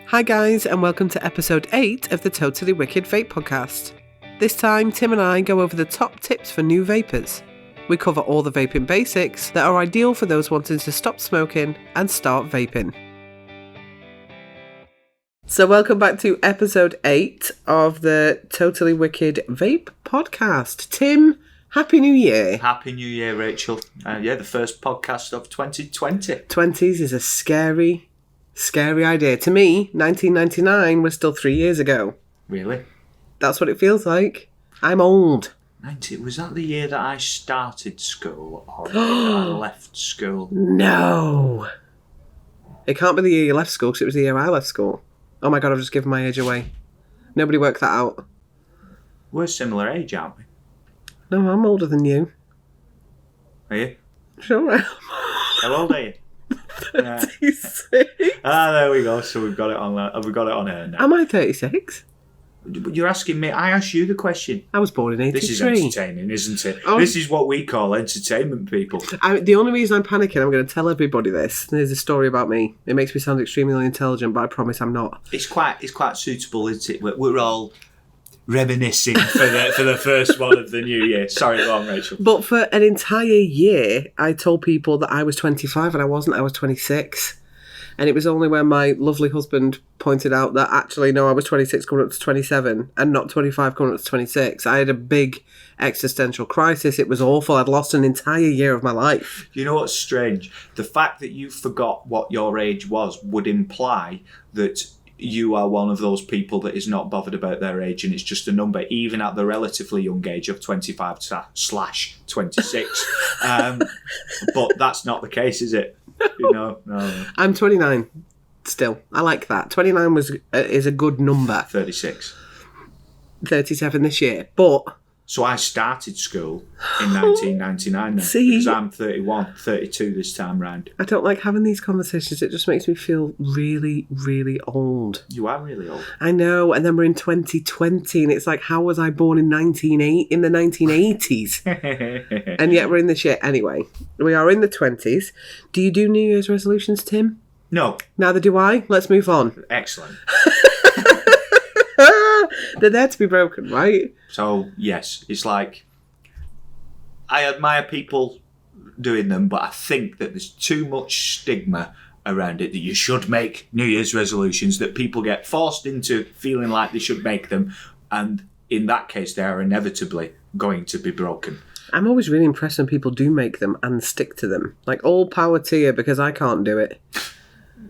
Hi guys, and welcome to episode 8 of the Totally Wicked Vape podcast. This time, Tim and I go over the top tips for new vapers. We cover all the vaping basics that are ideal for those wanting to stop smoking and start vaping. So welcome back to episode 8 of the Totally Wicked Vape podcast. Tim, Happy New Year. Happy New Year, Rachel. The first podcast of 2020. 20s is a scary idea. To me, 1999 was still 3 years ago. Really? That's what it feels like. I'm old. Was that the year that I started school or the year that I left school? No. It can't be the year you left school because it was the year I left school. Oh my God, I've just given my age away. Nobody worked that out. We're similar age, aren't we? No, I'm older than you. Are you? Sure I am. How old are you? 36. There we go. So we've got it on. We've got it on air now. Am I 36? You're asking me. I asked you the question. I was born in 83. This is entertaining, isn't it? Oh. This is what we call entertainment, people. The only reason I'm panicking, I'm going to tell everybody this. There's a story about me. It makes me sound extremely intelligent, but I promise I'm not. It's quite suitable, isn't it? We're all reminiscing for the first one of the new year. Sorry, go on, Rachel. But for an entire year, I told people that I was 25 and I wasn't. I was 26. And it was only when my lovely husband pointed out that actually, no, I was 26 coming up to 27 and not 25 coming up to 26. I had a big existential crisis. It was awful. I'd lost an entire year of my life. You know what's strange? The fact that you forgot what your age was would imply that you are one of those people that is not bothered about their age and it's just a number, even at the relatively young age of 25/26. But that's not the case, is it? No. I'm 29 still. I like that. 29 is a good number. 36. 37 this year. But... So I started school in 1999 then. See? Because I'm 31, 32 this time round. I don't like having these conversations. It just makes me feel really, really old. You are really old. I know. And then we're in 2020 and it's like, how was I born in the 1980s? And yet we're in this year. Anyway, we are in the 20s. Do you do New Year's resolutions, Tim? No. Neither do I. Let's move on. Excellent. They're there to be broken, right? So, yes, it's like, I admire people doing them, but I think that there's too much stigma around it that you should make New Year's resolutions, that people get forced into feeling like they should make them, and in that case, they are inevitably going to be broken. I'm always really impressed when people do make them and stick to them. Like, all power to you, because I can't do it.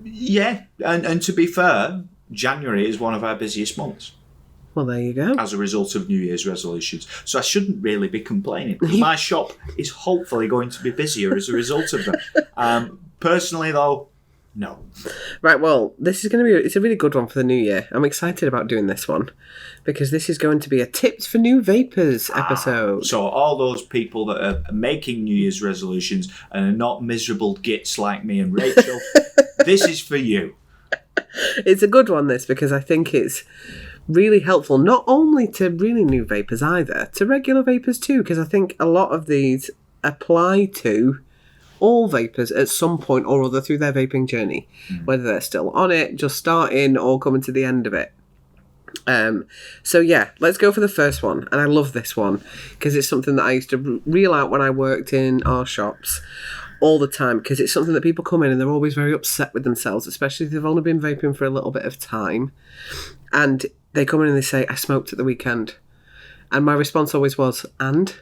Yeah, and to be fair, January is one of our busiest months. Well, there you go. As a result of New Year's resolutions. So I shouldn't really be complaining. My shop is hopefully going to be busier as a result of them. Personally, though, no. Right, well, this is going to be... It's a really good one for the new year. I'm excited about doing this one because this is going to be a Tips for New Vapers episode. So all those people that are making New Year's resolutions and are not miserable gits like me and Rachel, this is for you. It's a good one, this, because I think it's really helpful, not only to really new vapers either, to regular vapers too, because I think a lot of these apply to all vapers at some point or other through their vaping journey, whether they're still on it, just starting, or coming to the end of it. So yeah, let's go for the first one. And I love this one because it's something that I used to reel out when I worked in our shops all the time, because it's something that people come in and they're always very upset with themselves, especially if they've only been vaping for a little bit of time. And they come in and they say, I smoked at the weekend. And my response always was, and?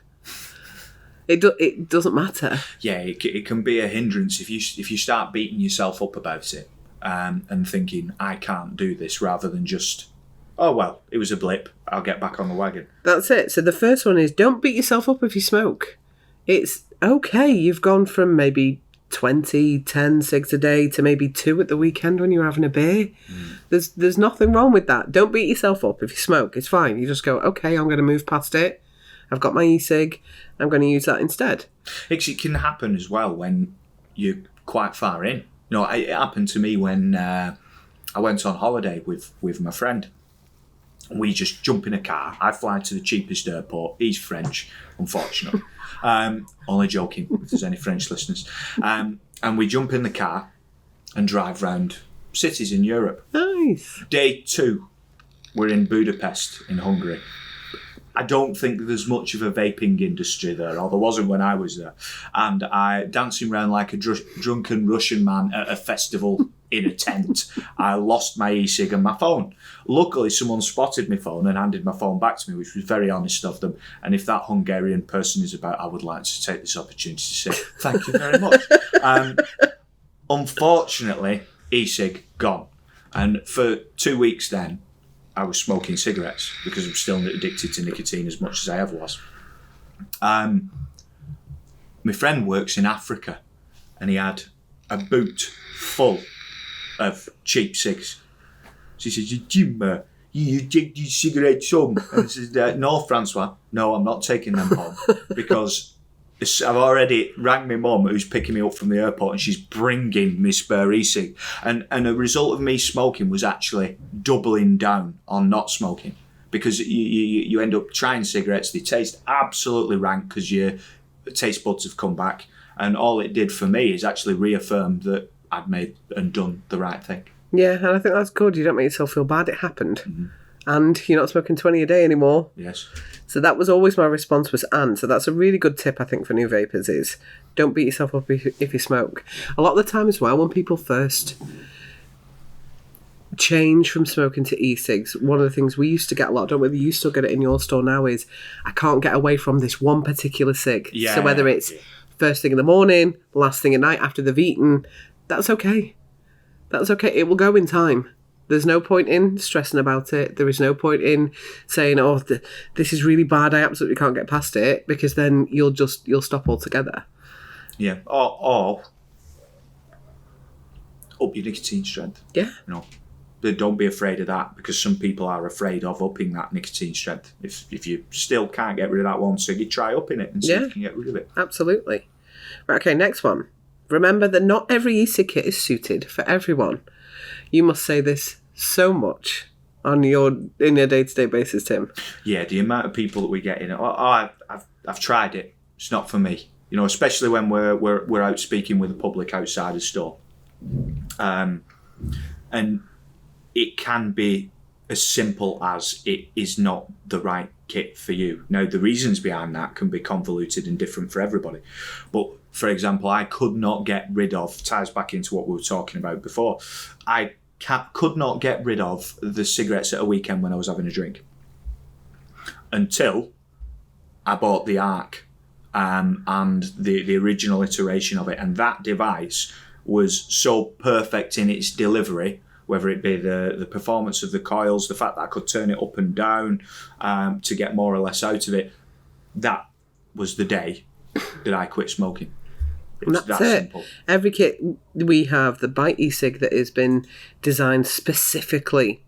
It doesn't matter. Yeah, it can be a hindrance if you start beating yourself up about it and thinking, I can't do this, rather than just, oh, well, it was a blip, I'll get back on the wagon. That's it. So the first one is, don't beat yourself up if you smoke. It's okay. You've gone from maybe 10 cigs a day to maybe 2 at the weekend when you're having a beer. There's nothing wrong with that. Don't beat yourself up if you smoke. It's fine. You just go, okay, I'm going to move past it. I've got my e-cig. I'm going to use that instead. It can happen as well when you're quite far in. You know, it happened to me when I went on holiday with my friend. We just jump in a car. I fly to the cheapest airport. He's French, unfortunately. Only joking, if there's any French listeners. And we jump in the car and drive round cities in Europe. Nice. Day 2, we're in Budapest in Hungary. I don't think there's much of a vaping industry there, or there wasn't when I was there. And I, dancing around like a drunken Russian man at a festival in a tent, I lost my e-cig and my phone. Luckily, someone spotted my phone and handed my phone back to me, which was very honest of them. And if that Hungarian person is about, I would like to take this opportunity to say thank you very much. Unfortunately, e-cig gone. And for 2 weeks then, I was smoking cigarettes because I'm still addicted to nicotine as much as I ever was. My friend works in Africa and he had a boot full of cheap cigs. She says, Jim, you take these cigarettes home? And I says, no, Francois, no, I'm not taking them home because I've already rang my mum who's picking me up from the airport and she's bringing me spare e-cig. And a result of me smoking was actually doubling down on not smoking because you end up trying cigarettes. They taste absolutely rank because your taste buds have come back. And all it did for me is actually reaffirm that I'd made and done the right thing. Yeah, and I think that's good. You don't make yourself feel bad. It happened. Mm-hmm. And you're not smoking 20 a day anymore. Yes. So that was always my response was and. So that's a really good tip, I think, for new vapors is don't beat yourself up if you smoke. A lot of the time as well, when people first change from smoking to e-cigs, one of the things we used to get a lot, don't we? You still get it in your store now, is I can't get away from this one particular cig. Yeah, so whether it's first thing in the morning, last thing at night after they've eaten, that's okay. That's okay. It will go in time. There's no point in stressing about it. There is no point in saying, oh, this is really bad, I absolutely can't get past it, because then you'll stop altogether. Yeah. Or up your nicotine strength. Yeah. Don't be afraid of that, because some people are afraid of upping that nicotine strength. If you still can't get rid of that one cig, you try upping it and see if you can get rid of it. Absolutely. Right, okay, next one. Remember that not every e-cig kit is suited for everyone. You must say this so much in your day-to-day basis, Tim. Yeah, the amount of people that we get in it. I've tried it. It's not for me. Especially when we're out speaking with the public outside the store, and it can be as simple as it is not the right kit for you. Now, the reasons behind that can be convoluted and different for everybody. But, for example, I could not get rid of, ties back into what we were talking about before, I could not get rid of the cigarettes at a weekend when I was having a drink until I bought the Arc and the original iteration of it. And that device was so perfect in its delivery, whether it be the performance of the coils, the fact that I could turn it up and down to get more or less out of it. That was the day that I quit smoking. That's that it. Simple. Every kit we have, the Bite e-cig that has been designed specifically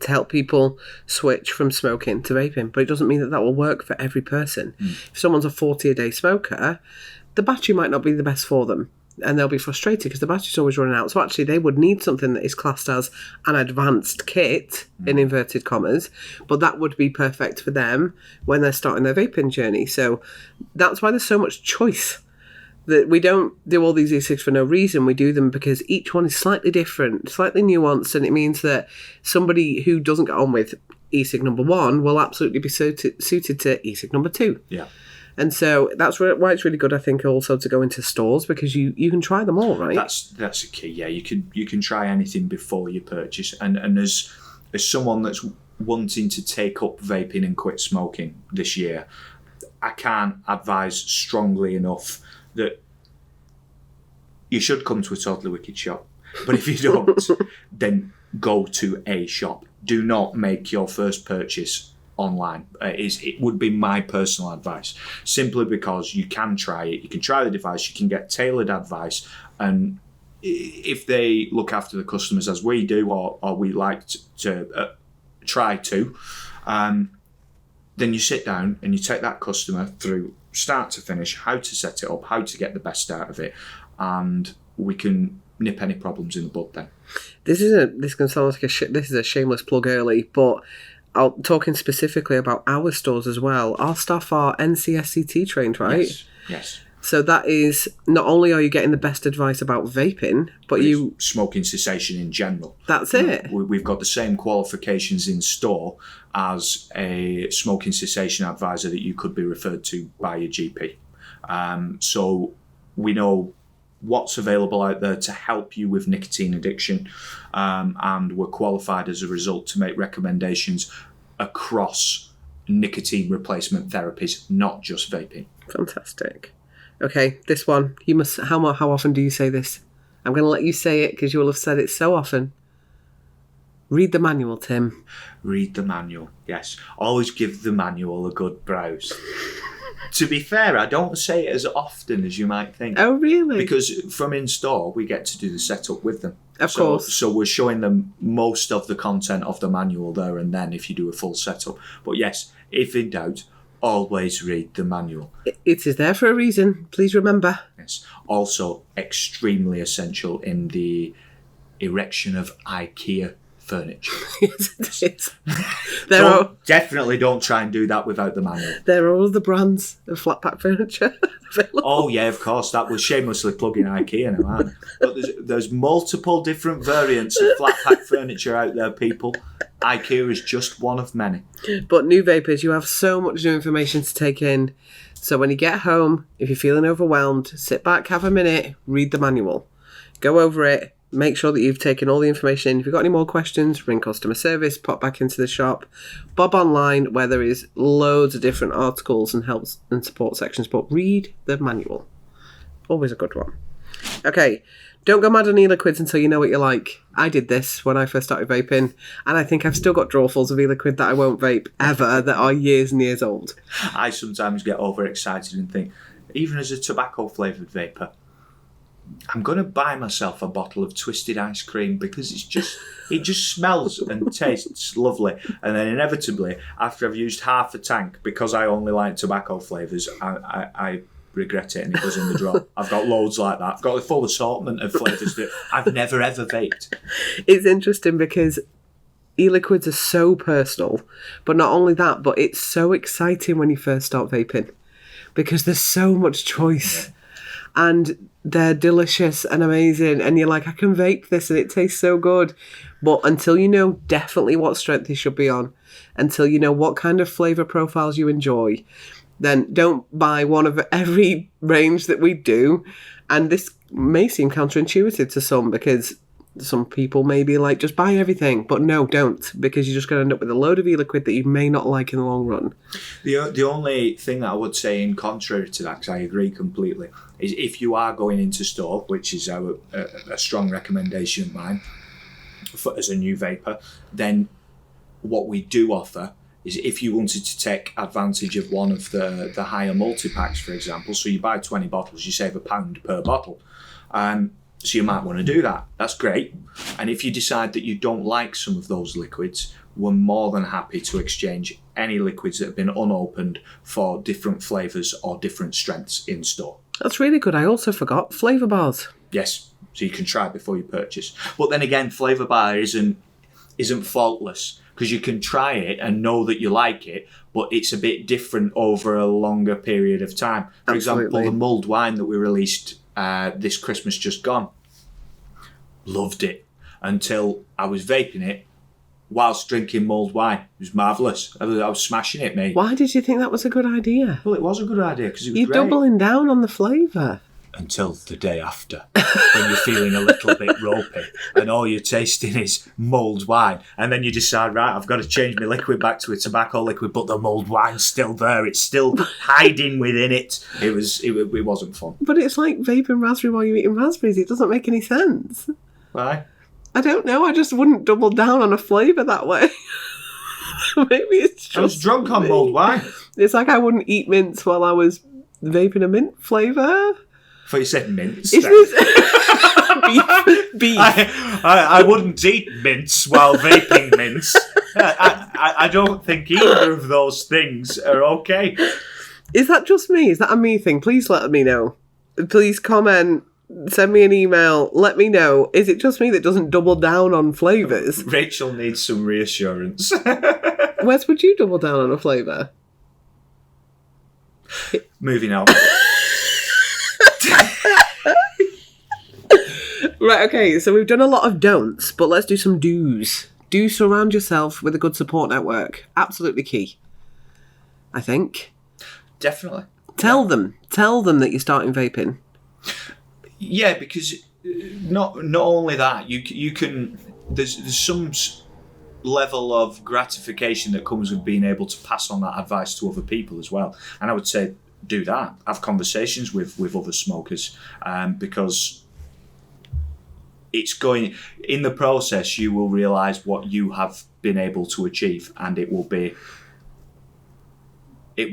to help people switch from smoking to vaping, but it doesn't mean that will work for every person. If someone's a 40-a-day smoker, the battery might not be the best for them, and they'll be frustrated because the battery's always running out. So actually they would need something that is classed as an advanced kit, in inverted commas, but that would be perfect for them when they're starting their vaping journey. So that's why there's so much choice. That we don't do all these e-cigs for no reason. We do them because each one is slightly different, slightly nuanced, and it means that somebody who doesn't get on with e-cig number 1 will absolutely be suited to e-cig number 2. Yeah. And so that's why it's really good, I think, also to go into stores, because you can try them all, right? That's a key. Yeah, you can try anything before you purchase. And as someone that's wanting to take up vaping and quit smoking this year, I can't advise strongly enough that you should come to a Totally Wicked shop. But if you don't, then go to a shop. Do not make your first purchase online. It would be my personal advice, simply because you can try it. You can try the device. You can get tailored advice. And if they look after the customers as we do, or we like to try to, then you sit down and you take that customer through start to finish, how to set it up, how to get the best out of it, and we can nip any problems in the bud then. This can sound like this is a shameless plug early, but talking specifically about our stores as well, our staff are NCSCT trained, right? Yes. So that is, not only are you getting the best advice about vaping, but you... Smoking cessation in general. That's it. We've got the same qualifications in store as a smoking cessation advisor that you could be referred to by your GP. So we know what's available out there to help you with nicotine addiction, and we're qualified as a result to make recommendations across nicotine replacement therapies, not just vaping. Fantastic. Okay, this one, you must. How often do you say this? I'm going to let you say it because you will have said it so often. Read the manual, Tim. Read the manual, yes. Always give the manual a good browse. To be fair, I don't say it as often as you might think. Oh, really? Because from in-store, we get to do the setup with them. Of course. So we're showing them most of the content of the manual there and then if you do a full setup. But yes, if in doubt, always read the manual. It is there for a reason. Please remember. Yes. Also, extremely essential in the erection of IKEA furniture. Yes, it is. Definitely don't try and do that without the manual. There are other brands of flat pack furniture available. Oh yeah, of course. That was shamelessly plugging IKEA now, aren't I? But there's multiple different variants of flat pack furniture out there, people. IKEA is just one of many. But new vapors, you have so much new information to take in. So when you get home, if you're feeling overwhelmed, sit back, have a minute, read the manual. Go over it. Make sure that you've taken all the information in. If you've got any more questions, ring customer service, pop back into the shop, bob online where there is loads of different articles and helps and support sections, but read the manual. Always a good one. Okay, don't go mad on e-liquids until you know what you like. I did this when I first started vaping, and I think I've still got drawfuls of e-liquid that I won't vape ever that are years and years old. I sometimes get overexcited and think, even as a tobacco-flavoured vapour, I'm going to buy myself a bottle of twisted ice cream because it just smells and tastes lovely. And then inevitably, after I've used half a tank, because I only like tobacco flavours, I regret it and it goes in the drawer. I've got loads like that. I've got a full assortment of flavours that I've never ever vaped. It's interesting because e-liquids are so personal, but not only that, but it's so exciting when you first start vaping because there's so much choice. Yeah. And they're delicious and amazing. And you're like, I can vape this and it tastes so good. But until you know definitely what strength you should be on, until you know what kind of flavour profiles you enjoy, then don't buy one of every range that we do. And this may seem counterintuitive to some because some people may be like, just buy everything. But no, don't, because you're just going to end up with a load of e-liquid that you may not like in the long run. The only thing that I would say in contrary to that, because I agree completely, is if you are going into store, which is a strong recommendation of mine as a new vapor, then what we do offer is if you wanted to take advantage of one of the higher multi-packs, for example, so you buy 20 bottles, you save £1 per bottle. So you might want to do that. That's great. And if you decide that you don't like some of those liquids, we're more than happy to exchange any liquids that have been unopened for different flavours or different strengths in store. That's really good. I also forgot flavour bars. Yes, so you can try it before you purchase. But then again, flavour bar isn't faultless because you can try it and know that you like it, but it's a bit different over a longer period of time. For example, the mulled wine that we released this Christmas just gone, loved it until I was vaping it whilst drinking mulled wine. It was marvellous. I was smashing it, mate. Why did you think that was a good idea? Well, it was a good idea because it was You're great. doubling down on the flavour. Until the day after, when you're feeling a little bit ropey and all you're tasting is mulled wine, and then you decide, right, I've got to change my liquid back to a tobacco liquid, but the mulled wine's still there. It's still hiding within it. It wasn't fun. But it's like vaping raspberry while you're eating raspberries. It doesn't make any sense. Why? I don't know. I just wouldn't double down on a flavour that way. Maybe it's just I was drunk on mulled wine. It's like I wouldn't eat mints while I was vaping a mint flavour. I thought you said mints. Beef. I wouldn't eat mints while vaping mints. I don't think either of those things are okay. Is that just me? Is that a me thing? Please let me know. Please comment. Send me an email. Let me know. Is it just me that doesn't double down on flavours? Rachel needs some reassurance. Wes, would you double down on a flavour? Moving on. Right, okay, so we've done a lot of don'ts, but let's do some do's. Do surround yourself with a good support network. Absolutely key, I think. Definitely. Tell them that you're starting vaping. Yeah, because not only that, you can. There's some level of gratification that comes with being able to pass on that advice to other people as well. And I would say do that. Have conversations with other smokers, because it's going in the process. You will realise what you have been able to achieve, and it will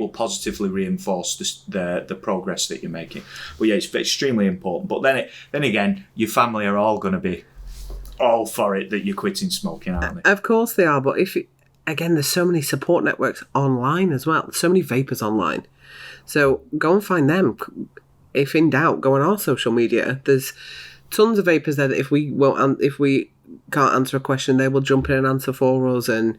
positively reinforce the progress that you're making. But yeah, it's extremely important. But then again, your family are all going to be all for it that you're quitting smoking, aren't they? Of course they are, but again, there's so many support networks online as well. So many vapers online. So go and find them. If in doubt, go on our social media. There's tons of vapers there that if we can't answer a question, they will jump in and answer for us, and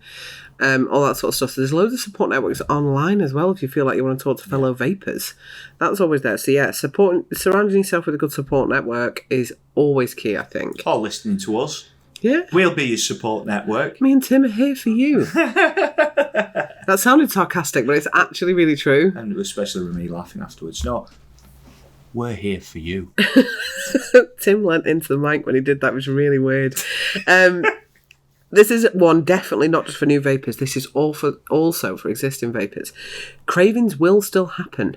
all that sort of stuff. So there's loads of support networks online as well if you feel like you want to talk to fellow vapers. That's always there. So yeah, surrounding yourself with a good support network is always key, I think. Or listening to us. Yeah. We'll be your support network. Me and Tim are here for you. That sounded sarcastic, but it's actually really true. And especially with me laughing afterwards. No, we're here for you. Tim leant into the mic when he did that. It was really weird. This is one definitely not just for new vapors. This is also for existing vapors. Cravings will still happen.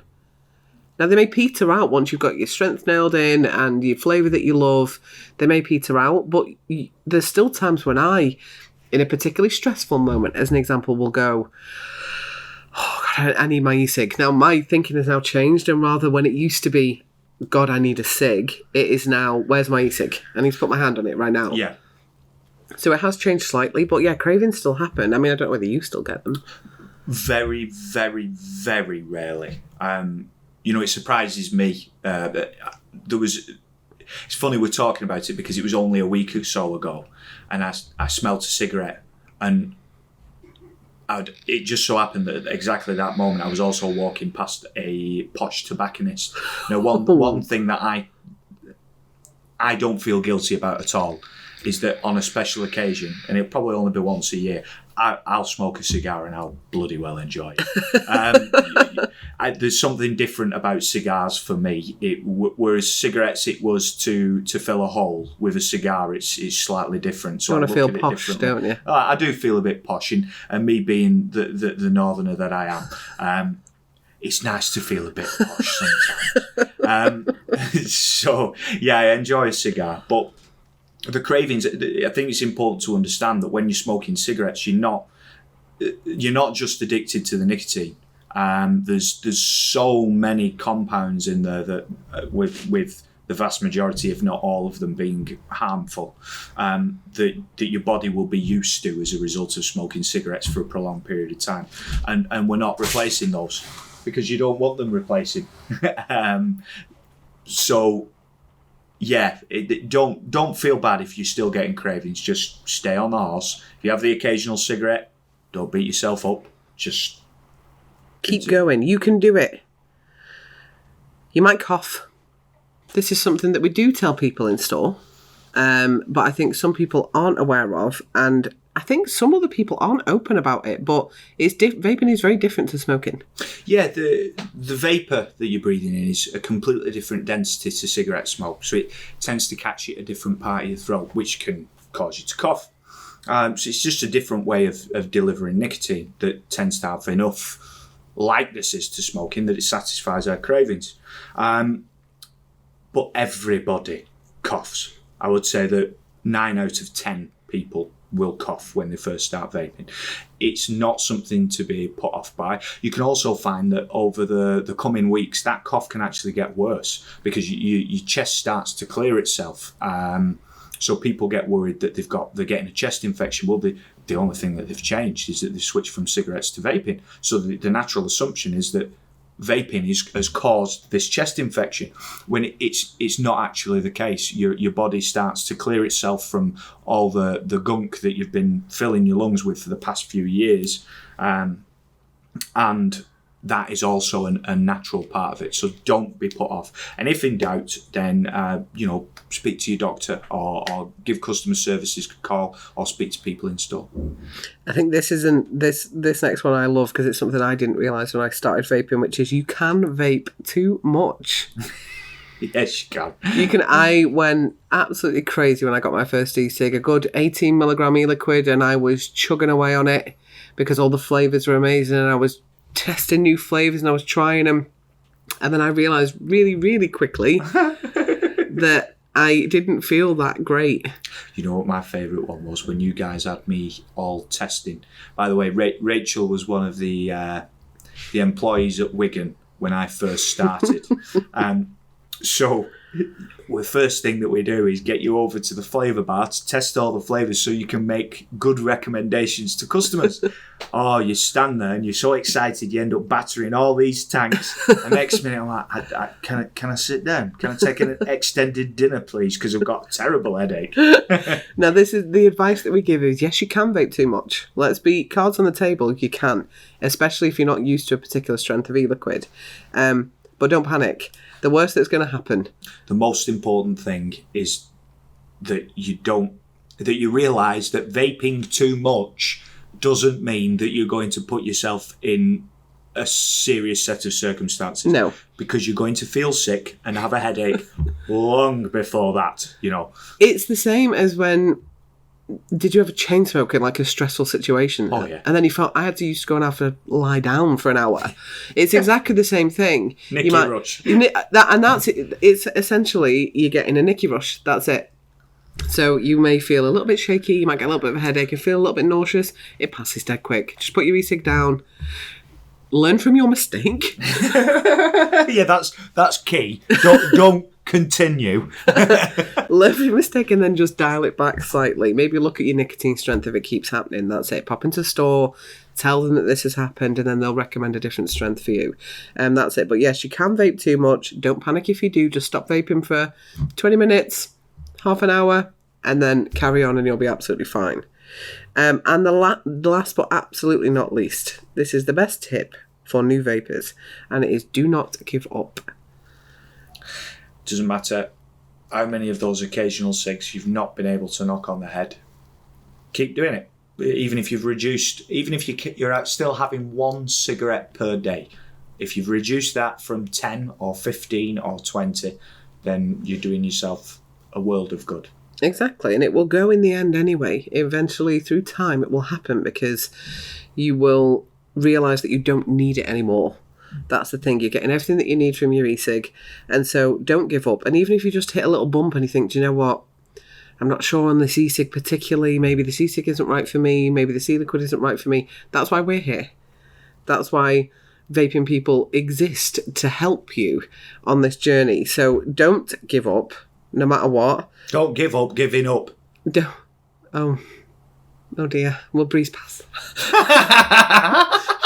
Now, they may peter out once you've got your strength nailed in and your flavour that you love. They may peter out, but there's still times when I, in a particularly stressful moment, as an example, will go, oh, God, I need my e-cig. Now, my thinking has now changed, and rather when it used to be, God, I need a cig, it is now, where's my e-cig? I need to put my hand on it right now. Yeah. So it has changed slightly, but yeah, cravings still happen. I mean, I don't know whether you still get them. Very, very, very rarely. It surprises me. It's funny we're talking about it because it was only a week or so ago, and I smelled a cigarette, and it just so happened that at exactly that moment I was also walking past a posh tobacconist. Now, one thing that I don't feel guilty about at all is that on a special occasion, and it'll probably only be once a year, I'll smoke a cigar and I'll bloody well enjoy it. There's something different about cigars for me. Whereas cigarettes, it was to fill a hole. With a cigar, it's slightly different. So you want to feel posh, don't you? I do feel a bit posh, and me being the northerner that I am, it's nice to feel a bit posh sometimes. So yeah, I enjoy a cigar, but the cravings, I think it's important to understand that when you're smoking cigarettes, you're not just addicted to the nicotine. There's so many compounds in there that with the vast majority, if not all of them, being harmful, that your body will be used to as a result of smoking cigarettes for a prolonged period of time, and we're not replacing those because you don't want them replacing. So. Yeah, don't feel bad if you're still getting cravings. Just stay on the horse. If you have the occasional cigarette, don't beat yourself up. Just keep going. You can do it. You might cough. This is something that we do tell people in store, but I think some people aren't aware of, and I think some other people aren't open about it. But vaping is very different to smoking. Yeah, the vapour that you're breathing in is a completely different density to cigarette smoke, so it tends to catch it a different part of your throat, which can cause you to cough. So it's just a different way of delivering nicotine that tends to have enough likenesses to smoking that it satisfies our cravings. But everybody coughs. I would say that 9 out of 10 people will cough when they first start vaping. It's not something to be put off by. You can also find that over the coming weeks, that cough can actually get worse because your chest starts to clear itself. So people get worried that they're getting a chest infection. Well, the only thing that they've changed is that they've switched from cigarettes to vaping. So the natural assumption is that vaping has caused this chest infection, when it's not actually the case. Your body starts to clear itself from all the gunk that you've been filling your lungs with for the past few years, and that is also a natural part of it. So don't be put off. And if in doubt, then, speak to your doctor or give customer services a call or speak to people in store. I think this next one I love because it's something I didn't realise when I started vaping, which is you can vape too much. Yes, you can. I went absolutely crazy when I got my first e-cig, a good 18 milligram e-liquid, and I was chugging away on it because all the flavours were amazing, and I was testing new flavours and I was trying them. And then I realised really, really quickly that I didn't feel that great. You know what my favourite one was? When you guys had me all testing. By the way, Rachel was one of the employees at Wigan when I first started. So the first thing that we do is get you over to the flavour bar to test all the flavours so you can make good recommendations to customers. Oh, you stand there and you're so excited you end up battering all these tanks. The next minute I'm like, can I sit down? Can I take an extended dinner, please? Because I've got a terrible headache. Now, this is the advice that we give is, yes, you can vape too much. Let's be cards on the table. You can, especially if you're not used to a particular strength of e-liquid. But don't panic. The worst that's going to happen. The most important thing is that you realise that vaping too much doesn't mean that you're going to put yourself in a serious set of circumstances. No. Because you're going to feel sick and have a headache long before that, It's the same as when... Did you ever chain smoke in like a stressful situation? Oh, yeah. And then you felt, I had to used to go and have to lie down for an hour. It's exactly the same thing. Nicky rush. That's it. It's essentially, you're getting a Nicky rush. That's it. So you may feel a little bit shaky, you might get a little bit of a headache and feel a little bit nauseous. It passes dead quick. Just put your e-cig down. Learn from your mistake. Yeah, that's key. Don't continue. Learn from your mistake and then just dial it back slightly. Maybe look at your nicotine strength if it keeps happening. That's it. Pop into store, tell them that this has happened, and then they'll recommend a different strength for you. That's it. But yes, you can vape too much. Don't panic if you do. Just stop vaping for 20 minutes, half an hour, and then carry on and you'll be absolutely fine. And the last but absolutely not least, this is the best tip for new vapers, and it is do not give up. Doesn't matter how many of those occasional cigs you've not been able to knock on the head. Keep doing it. Even if you've reduced, even if you're out still having one cigarette per day, if you've reduced that from 10 or 15 or 20, then you're doing yourself a world of good. Exactly, and it will go in the end anyway. Eventually, through time, it will happen because you will realise that you don't need it anymore. That's the thing. You're getting everything that you need from your e-cig, and so don't give up. And even if you just hit a little bump and you think, do you know what? I'm not sure on this e-cig particularly. Maybe this e-cig isn't right for me. Maybe this e-liquid isn't right for me. That's why we're here. That's why vaping people exist, to help you on this journey. So don't give up, no matter what. Don't give up giving up. Oh dear. We'll breeze past.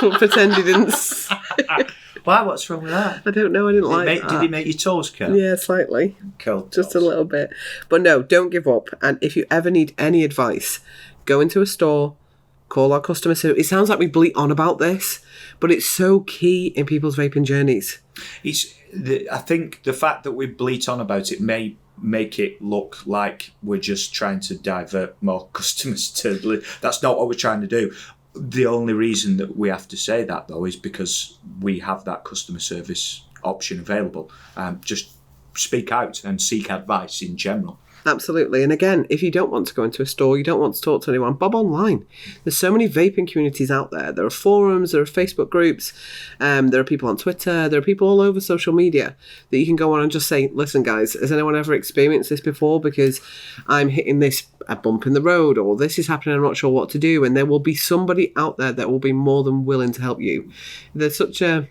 We'll pretend he didn't. Why? What's wrong with that? I don't know. I didn't like that. Did he make your toes curl? Yeah, slightly. Curl. Just a little bit. But no, don't give up. And if you ever need any advice, go into a store, call our customer service. It sounds like we bleat on about this, but it's so key in people's vaping journeys. I think the fact that we bleat on about it may make it look like we're just trying to divert more customers to... That's not what we're trying to do. The only reason that we have to say that, though, is because we have that customer service option available. Just speak out and seek advice in general. Absolutely. And again, if you don't want to go into a store, you don't want to talk to anyone, bob online. There's so many vaping communities out there. There are forums, there are Facebook groups, there are people on Twitter, there are people all over social media that you can go on and just say, listen, guys, has anyone ever experienced this before? Because I'm hitting a bump in the road, or this is happening, I'm not sure what to do. And there will be somebody out there that will be more than willing to help you. There's such an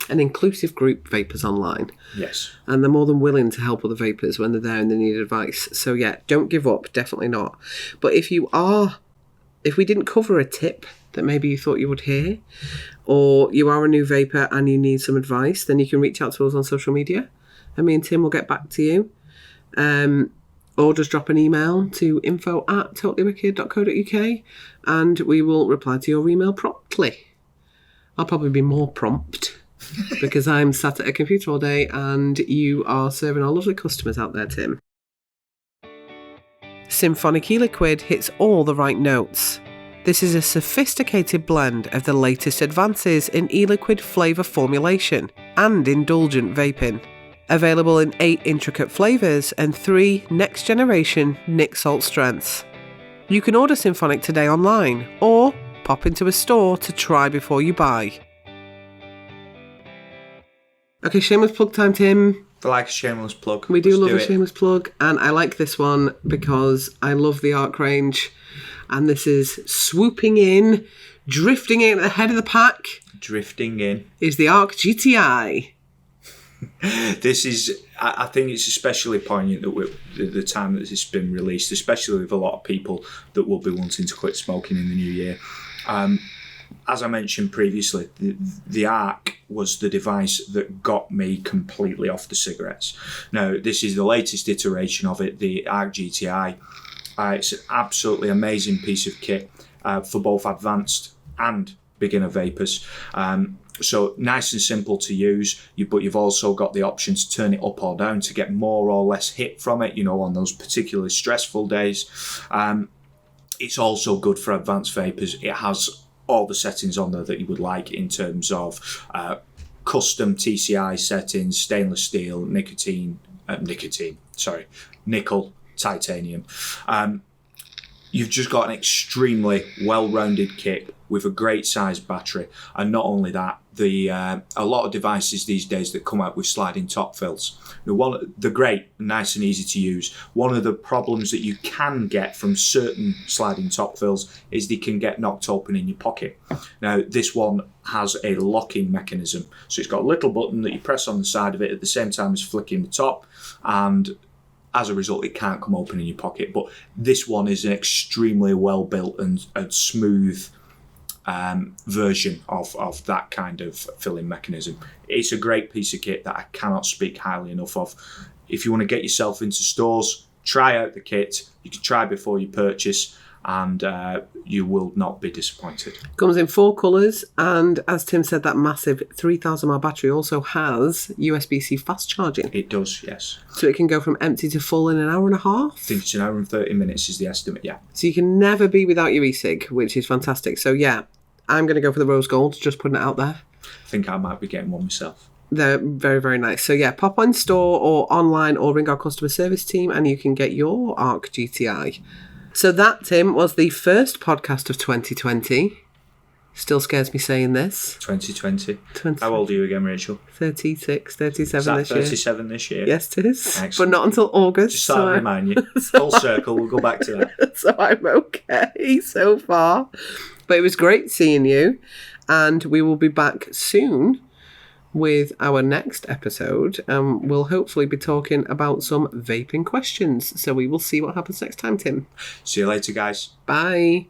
inclusive group, vapers online. Yes. And they're more than willing to help other vapers when they're there and they need advice. So yeah, don't give up, definitely not. But if we didn't cover a tip that maybe you thought you would hear, or you are a new vapor and you need some advice, then you can reach out to us on social media and me and Tim will get back to you. Or just drop an email to info@totallywicked.co.uk and we will reply to your email promptly. I'll probably be more prompt because I'm sat at a computer all day and you are serving our lovely customers out there, Tim. Symphonic e-liquid hits all the right notes. This is a sophisticated blend of the latest advances in e-liquid flavour formulation and indulgent vaping. Available in 8 intricate flavours and 3 next-generation nic salt strengths. You can order Symphonic today online or pop into a store to try before you buy. Okay, shameless plug time, Tim. I like a shameless plug. We do love a shameless plug, and I like this one because I love the ARC range, and this is swooping in, drifting in at the head of the pack. Drifting in. Is the ARC GTI. This is, I think it's especially poignant that the time that this has been released, especially with a lot of people that will be wanting to quit smoking in the new year. As I mentioned previously, the ARC was the device that got me completely off the cigarettes. Now, this is the latest iteration of it, the ARC GTI. It's an absolutely amazing piece of kit for both advanced and beginner vapors. So nice and simple to use, but you've also got the option to turn it up or down to get more or less hit from it, on those particularly stressful days. It's also good for advanced vapors. It has all the settings on there that you would like in terms of custom TCI settings, stainless steel, nickel, titanium. You've just got an extremely well-rounded kit with a great sized battery, and not only that, a lot of devices these days that come out with sliding top fills. Now, they're great, nice and easy to use. One of the problems that you can get from certain sliding top fills is they can get knocked open in your pocket. Now, this one has a locking mechanism, so it's got a little button that you press on the side of it at the same time as flicking the top, and as a result, it can't come open in your pocket. But this one is an extremely well-built and smooth version of that kind of filling mechanism. It's a great piece of kit that I cannot speak highly enough of. If you want to get yourself into stores, try out the kit. You can try before you purchase, and you will not be disappointed. Comes in 4 colours, and as Tim said, that massive 3,000 mAh battery also has USB-C fast charging. It does, yes. So it can go from empty to full in an hour and a half? I think it's an hour and 30 minutes is the estimate, yeah. So you can never be without your e-cig, which is fantastic. So yeah, I'm going to go for the rose gold, just putting it out there. I think I might be getting one myself. They're very, very nice. So yeah, pop on store or online or ring our customer service team and you can get your ARC GTI. So that, Tim, was the first podcast of 2020. Still scares me saying this. 2020. How old are you again, Rachel? 36, 37 is that this year. 37 this year? Yes, it is. Excellent. But not until August. Just thought I'd remind you. Full circle, we'll go back to that. So I'm okay so far. But it was great seeing you. And we will be back soon with our next episode. We'll hopefully be talking about some vaping questions. So we will see what happens next time, Tim. See you later, guys. Bye.